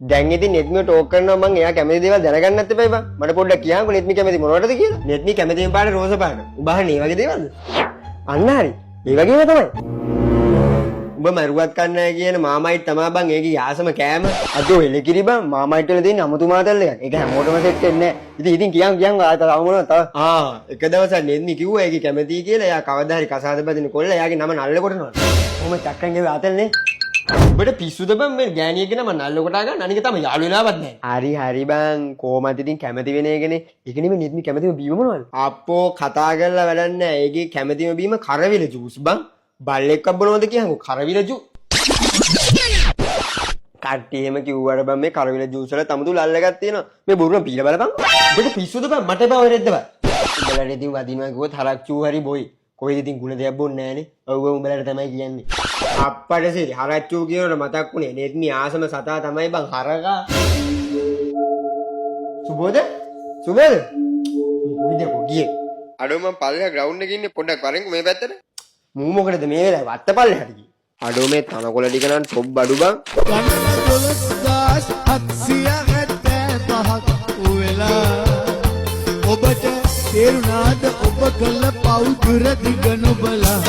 දැන් ඉතින් නෙත්මිය ටෝක් කරනවා මං එයා කැමති දේවල් දැනගන්න නැත්te බෑ බං. මට පොඩ්ඩක් කියන්නකෝ නෙත්මි කැමති මොනවටද කියලා. නෙත්මි කැමතිම පාට රෝස පාට. උඹ අහන්නේ මේ වගේ දේවල්ද? අන්න හරි. ඒ වගේම තමයි. උඹ මරුවත් කන්නයි කියන මාමයිට් තමයි බං ඒකේ ආසම කෑම. අදෝ එලකිරි බං මාමයිට් වල තියෙන අමුතු මාතල් එකක්. ඒක හැමෝටම සෙට් වෙන්නේ නැහැ. ඉතින් කියන් ආයෙත් තව මොනවද තව? එක දවසක් නෙත්මි කිව්වා ඒකේ කැමතියි කියලා. එයා කවදා හරි කසාද බදින කොල්ල එයාගේ නම නල්ල කොටනවා. කොහොම චක්කන් ගේ ආතල්නේ. උඹට පිස්සුද බං මේ ගෑණියෙක්ගේ නම නල්ල කොටා ගන්න අනික තමයි යාළු වෙලාවත් නැහැ. හරි බං කොහමද ඉතින් කැමති වෙන එකනේ. ඒක නෙමෙයි නෙත්මි කැමතිම බීම මොනවද? අප්පෝ කතා කරලා වැඩක් නැහැ. ඒකේ කැමතිම බීම කරවිල ජූස් බං. බල්ලෙක්ව බොනවද කියහකෝ කරවිල ජූස්. කට්ටිය එහෙම කිව්වට බං මේ කරවිල ජූස් වල තමුතු ලල්ලගක් තියෙනවා. මේ බොරුම පීලා බලපන්. උඹට පිස්සුද බං මට බා ඔය රෙද්ද බං. උඹලට ඉතින් වදිනවා කිව්වොත් හරක් චූ හරි බොයි. කොහෙද ඉතින් ගුණ දෙයක් බොන්නේ නැහනේ. ඔව් උඹලට තමයි කියන්නේ. අප්පට සිරි හරච්චෝ කියනකොට මතක් වුණේ නෙත්මි ආසම සතා තමයි බං හරකා. සුබෝද? සුබේද? මොකද කොගියේ? අඩෝ මම පල්ලෙහා ග්‍රවුන්ඩ් එකේ ඉන්නේ පොඩ්ඩක් වරෙන්කෝ මේ පැත්තට. මූ මොකටද මේ වෙලාවේ වත්ත පල්ලෙහාට ගියේ? අඩෝ මේ තනකොළ ටික නම් ටොප් බඩු බං. 12775ක් වෙලා ඔබට තේරුණාද ඔබ කළ පව් දුර දිග නොබලා